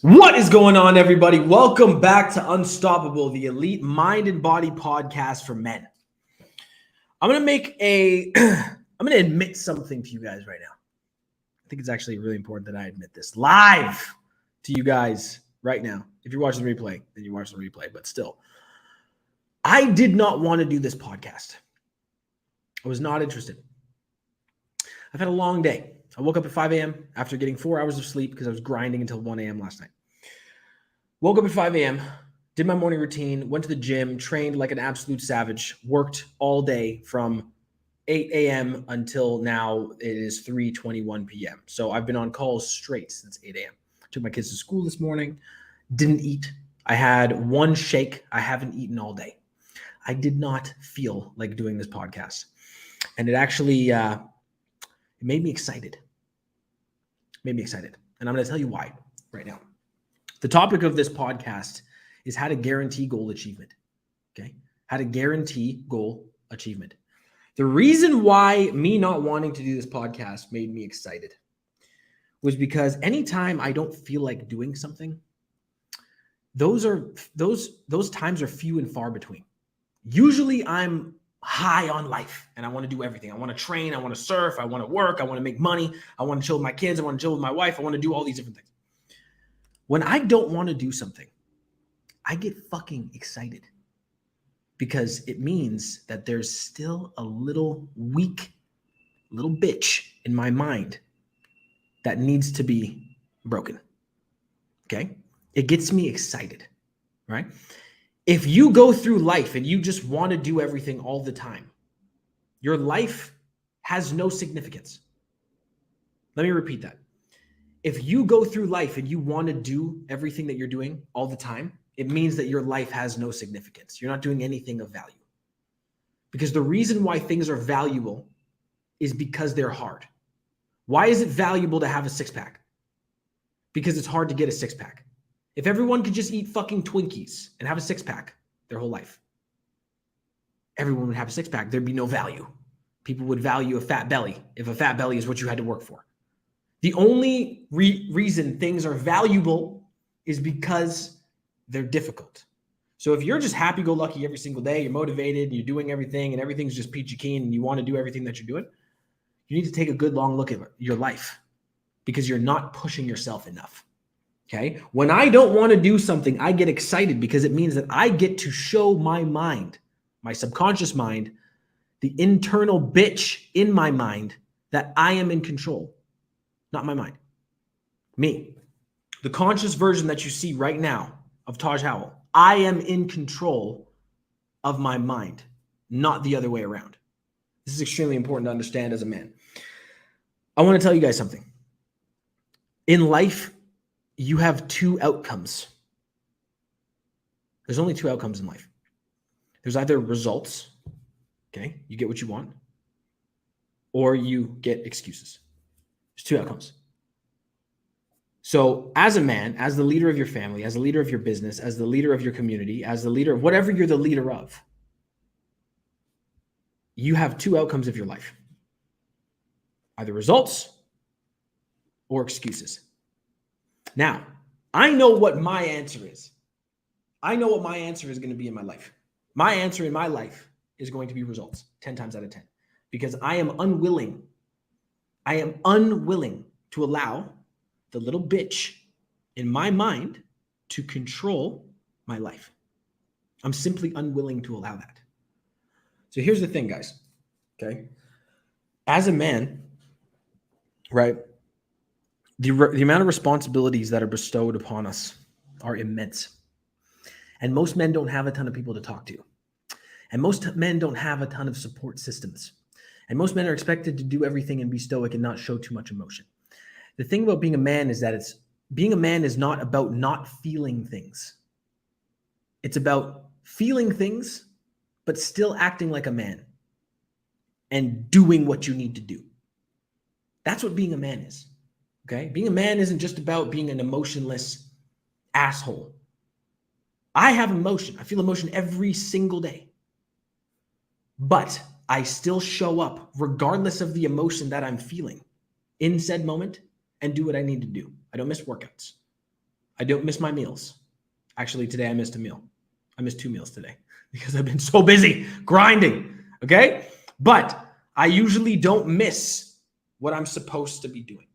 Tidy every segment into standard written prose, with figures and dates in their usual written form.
What is going on, everybody? Welcome back to Unstoppable, the elite mind and body podcast for men. I'm going to admit something to you guys right now. I think it's actually really important that I admit this live to you guys right now. If you're watching the replay, then you watch the replay, but still. I did not want to do this podcast. I was not interested. I've had a long day. I woke up at 5 a.m. after getting 4 hours of sleep because I was grinding until 1 a.m. last night. Woke up at 5 a.m., did my morning routine, went to the gym, trained like an absolute savage, worked all day from 8 a.m. until now it is 3:21 p.m. So I've been on calls straight since 8 a.m. Took my kids to school this morning, didn't eat. I had one shake. I haven't eaten all day. I did not feel like doing this podcast. And it actually it made me excited. And I'm going to tell you why right now. The topic of this podcast is how to guarantee goal achievement. Okay? How to guarantee goal achievement. The reason why me not wanting to do this podcast made me excited was because anytime I don't feel like doing something, those times are few and far between. Usually I'm high on life and I want to do everything. I want to train, I want to surf, I want to work, I want to make money, I want to chill with my kids, I want to chill with my wife, I want to do all these different things. When I don't want to do something, I get fucking excited because it means that there's still a little weak little bitch in my mind that needs to be broken. Okay? It gets me excited, right? If you go through life and you just want to do everything all the time, your life has no significance. Let me repeat that. If you go through life and you want to do everything that you're doing all the time, it means that your life has no significance. You're not doing anything of value. Because the reason why things are valuable is because they're hard. Why is it valuable to have a six-pack? Because it's hard to get a six-pack. If everyone could just eat fucking Twinkies and have a six-pack their whole life, everyone would have a six-pack. There'd be no value. People would value a fat belly if a fat belly is what you had to work for. The only reason things are valuable is because they're difficult. So if you're just happy-go-lucky every single day, you're motivated, and you're doing everything, and everything's just peachy keen, and you want to do everything that you're doing, you need to take a good long look at your life because you're not pushing yourself enough. Okay. When I don't want to do something, I get excited because it means that I get to show my mind, my subconscious mind, the internal bitch in my mind that I am in control, not my mind. Me, the conscious version that you see right now of Taj Howell, I am in control of my mind, not the other way around. This is extremely important to understand as a man. I want to tell you guys something. In life, you have two outcomes. There's only two outcomes in life. There's either results, okay, you get what you want, or you get excuses. There's two outcomes. So as a man, as the leader of your family, as the leader of your business, as the leader of your community, as the leader of whatever you're the leader of, you have two outcomes of your life. Either results or excuses. Now, I know what my answer is. I know what my answer is going to be in my life. My answer in my life is going to be results 10 times out of 10 because I am unwilling to allow the little bitch in my mind to control my life. I'm simply unwilling to allow that. So here's the thing, guys. Okay. As a man, right? The amount of responsibilities that are bestowed upon us are immense. And most men don't have a ton of people to talk to. And most men don't have a ton of support systems. And most men are expected to do everything and be stoic and not show too much emotion. The thing about being a man is that being a man is not about not feeling things. It's about feeling things, but still acting like a man and doing what you need to do. That's what being a man is. Okay? Being a man isn't just about being an emotionless asshole. I have emotion. I feel emotion every single day. But I still show up regardless of the emotion that I'm feeling in said moment and do what I need to do. I don't miss workouts. I don't miss my meals. Actually, today I missed a meal. I missed 2 meals today because I've been so busy grinding. Okay. But I usually don't miss what I'm supposed to be doing.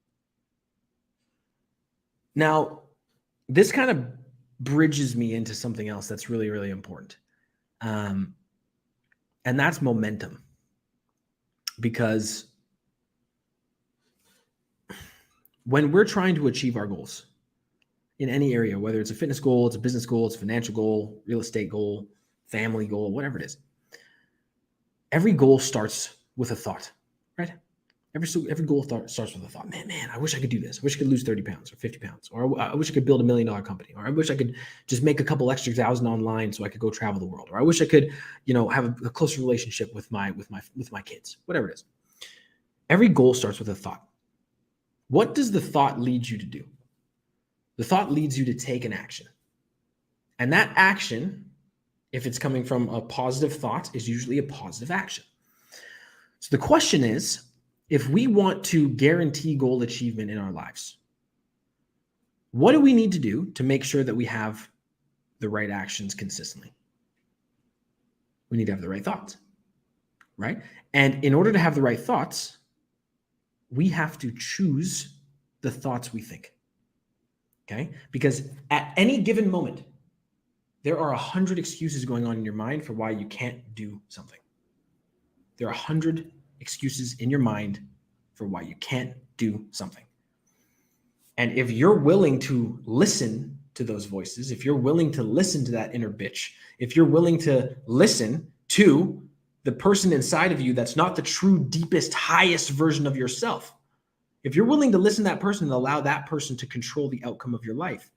Now, this kind of bridges me into something else that's really, really important. And that's momentum. Because when we're trying to achieve our goals in any area, whether it's a fitness goal, it's a business goal, it's a financial goal, real estate goal, family goal, whatever it is, every goal starts with a thought, right? Every goal starts with a thought. Man, I wish I could do this. I wish I could lose 30 pounds or 50 pounds. Or I wish I could build $1 million company. Or I wish I could just make a couple extra thousand online so I could go travel the world. Or I wish I could, have a closer relationship with my kids. Whatever it is. Every goal starts with a thought. What does the thought lead you to do? The thought leads you to take an action. And that action, if it's coming from a positive thought, is usually a positive action. So the question is, if we want to guarantee goal achievement in our lives, what do we need to do to make sure that we have the right actions consistently? We need to have the right thoughts, right? And in order to have the right thoughts, we have to choose the thoughts we think, okay? Because at any given moment, there are 100 excuses going on in your mind for why you can't do something. There are 100 excuses in your mind for why you can't do something. And if you're willing to listen to those voices, if you're willing to listen to that inner bitch, if you're willing to listen to the person inside of you that's not the true, deepest, highest version of yourself, if you're willing to listen to that person and allow that person to control the outcome of your life,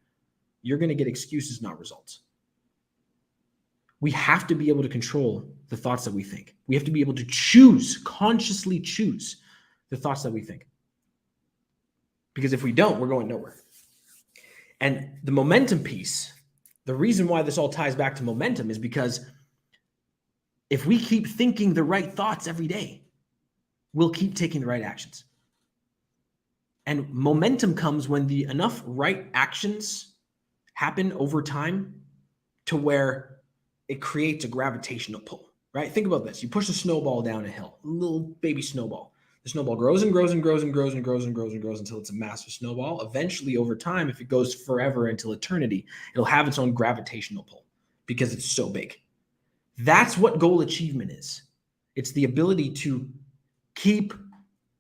you're going to get excuses, not results. We have to be able to control the thoughts that we think. We have to be able to consciously choose the thoughts that we think. Because if we don't, we're going nowhere. And the momentum piece, the reason why this all ties back to momentum is because if we keep thinking the right thoughts every day, we'll keep taking the right actions. And momentum comes when enough right actions happen over time to where it creates a gravitational pull, right? Think about this. You push a snowball down a hill, a little baby snowball. The snowball grows and grows and grows and grows and grows and grows and grows until it's a massive snowball. Eventually, over time, if it goes forever until eternity, it'll have its own gravitational pull because it's so big. That's what goal achievement is. It's the ability to keep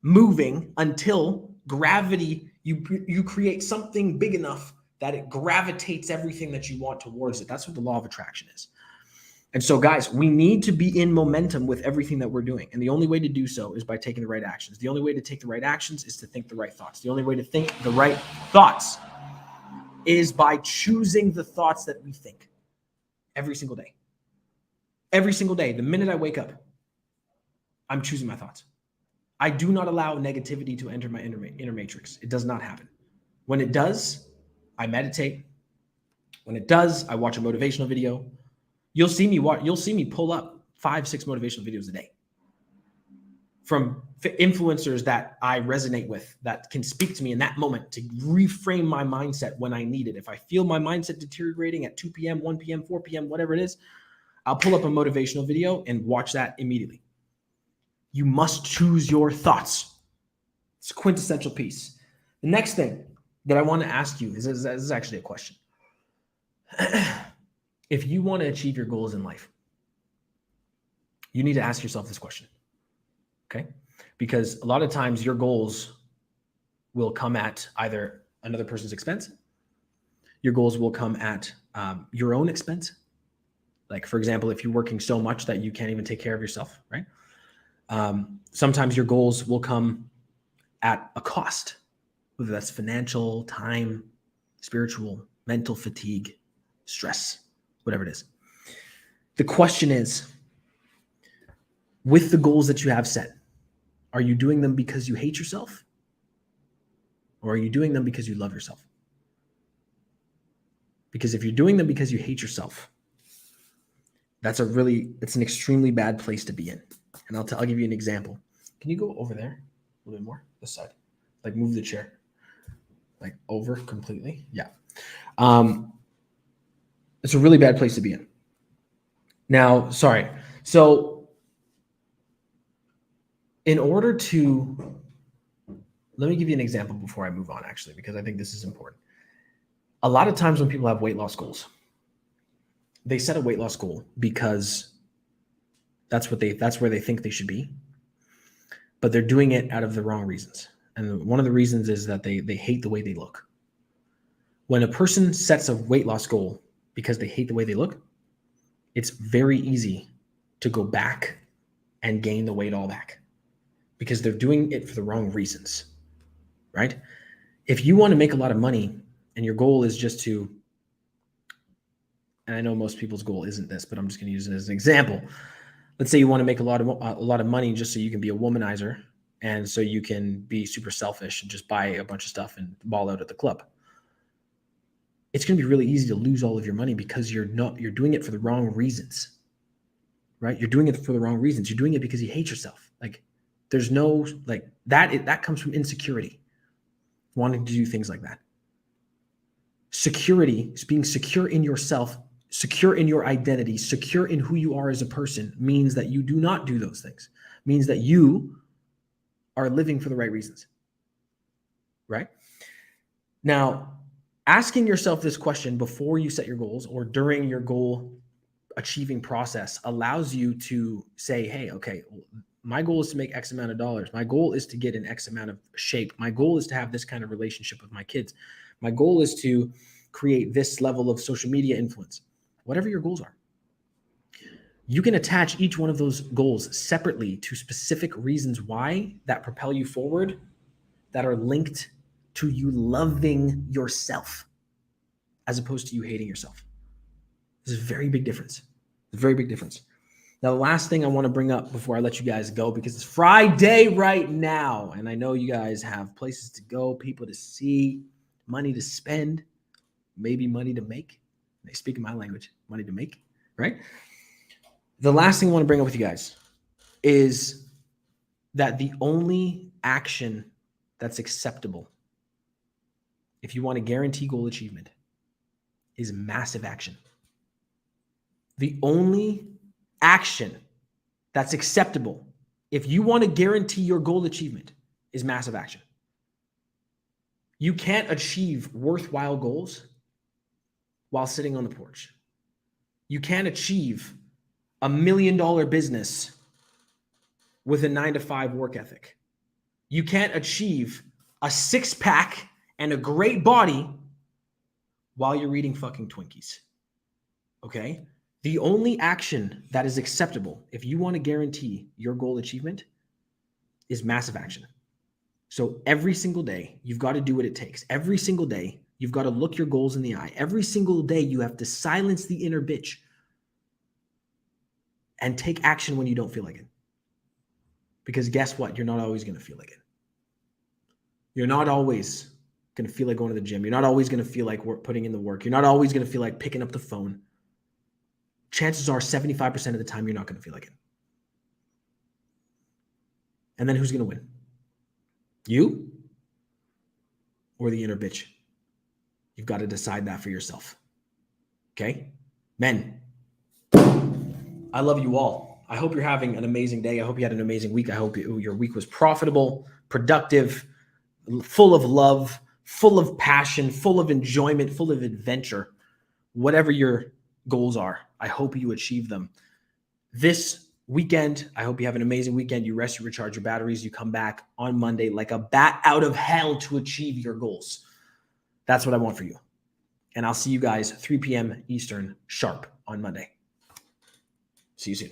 moving until gravity, you create something big enough that it gravitates everything that you want towards it. That's what the law of attraction is. And so, guys, we need to be in momentum with everything that we're doing. And the only way to do so is by taking the right actions. The only way to take the right actions is to think the right thoughts. The only way to think the right thoughts is by choosing the thoughts that we think every single day. Every single day, the minute I wake up, I'm choosing my thoughts. I do not allow negativity to enter my inner matrix. It does not happen. When it does, I meditate. When it does, I watch a motivational video. You'll see me pull up 5-6 motivational videos a day from influencers that I resonate with, that can speak to me in that moment to reframe my mindset when I need it. If I feel my mindset deteriorating at 2 p.m., 1 p.m., 4 p.m., whatever it is, I'll pull up a motivational video and watch that immediately. You must choose your thoughts. It's a quintessential piece. The next thing that I want to ask you is actually a question. If you want to achieve your goals in life, you need to ask yourself this question, okay? Because a lot of times your goals will come at either another person's expense. Your goals will come at your own expense. Like, for example, if you're working so much that you can't even take care of yourself, right? Sometimes your goals will come at a cost, whether that's financial, time, spiritual, mental fatigue, stress, whatever it is. The question is, with the goals that you have set, are you doing them because you hate yourself? Or are you doing them because you love yourself? Because if you're doing them because you hate yourself, it's an extremely bad place to be in. And I'll give you an example. Can you go over there a little bit more? This side. Like move the chair. Like over completely. Yeah. It's a really bad place to be in. Now, sorry. So in order to, let me give you an example before I move on, actually, because I think this is important. A lot of times when people have weight loss goals, they set a weight loss goal because that's where they think they should be, but they're doing it out of the wrong reasons. And one of the reasons is that they hate the way they look. When a person sets a weight loss goal because they hate the way they look, it's very easy to go back and gain the weight all back because they're doing it for the wrong reasons, right? If you want to make a lot of money and your goal is just to, and I know most people's goal isn't this, but I'm just going to use it as an example. Let's say you want to make a lot of money just so you can be a womanizer and so you can be super selfish and just buy a bunch of stuff and ball out at the club. It's going to be really easy to lose all of your money because you're doing it for the wrong reasons, right? You're doing it for the wrong reasons. You're doing it because you hate yourself. Like there's no, like that comes from insecurity, wanting to do things like that. Security is being secure in yourself, secure in your identity, secure in who you are as a person means that you do not do those things, means that you are living for the right reasons, right? Now, asking yourself this question before you set your goals or during your goal achieving process allows you to say, hey, okay, my goal is to make X amount of dollars. My goal is to get in X amount of shape. My goal is to have this kind of relationship with my kids. My goal is to create this level of social media influence. Whatever your goals are, you can attach each one of those goals separately to specific reasons why that propel you forward that are linked to you loving yourself as opposed to you hating yourself. This is a very big difference. It's a very big difference. Now, the last thing I want to bring up before I let you guys go, because it's Friday right now, and I know you guys have places to go, people to see, money to spend, maybe money to make. They speak in my language, money to make, right? The last thing I want to bring up with you guys is that the only action that's acceptable if you want to guarantee goal achievement is massive action. The only action that's acceptable if you want to guarantee your goal achievement is massive action. You can't achieve worthwhile goals while sitting on the porch. You can't achieve $1 million business with a 9-to-5 work ethic. You can't achieve a 6-pack and a great body while you're eating fucking Twinkies. Okay? The only action that is acceptable if you want to guarantee your goal achievement is massive action. So every single day, you've got to do what it takes. Every single day, you've got to look your goals in the eye. Every single day, you have to silence the inner bitch and take action when you don't feel like it. Because guess what? You're not always going to feel like it. You're not always going to feel like going to the gym. You're not always going to feel like putting in the work. You're not always going to feel like picking up the phone. Chances are 75% of the time, you're not going to feel like it. And then who's going to win? You or the inner bitch? You've got to decide that for yourself. Okay? Men, I love you all. I hope you're having an amazing day. I hope you had an amazing week. I hope your week was profitable, productive, full of love, full of passion, full of enjoyment, full of adventure. Whatever your goals are, I hope you achieve them. This weekend, I hope you have an amazing weekend. You rest, you recharge your batteries, you come back on Monday like a bat out of hell to achieve your goals. That's what I want for you. And I'll see you guys 3 p.m. Eastern sharp on Monday. See you soon.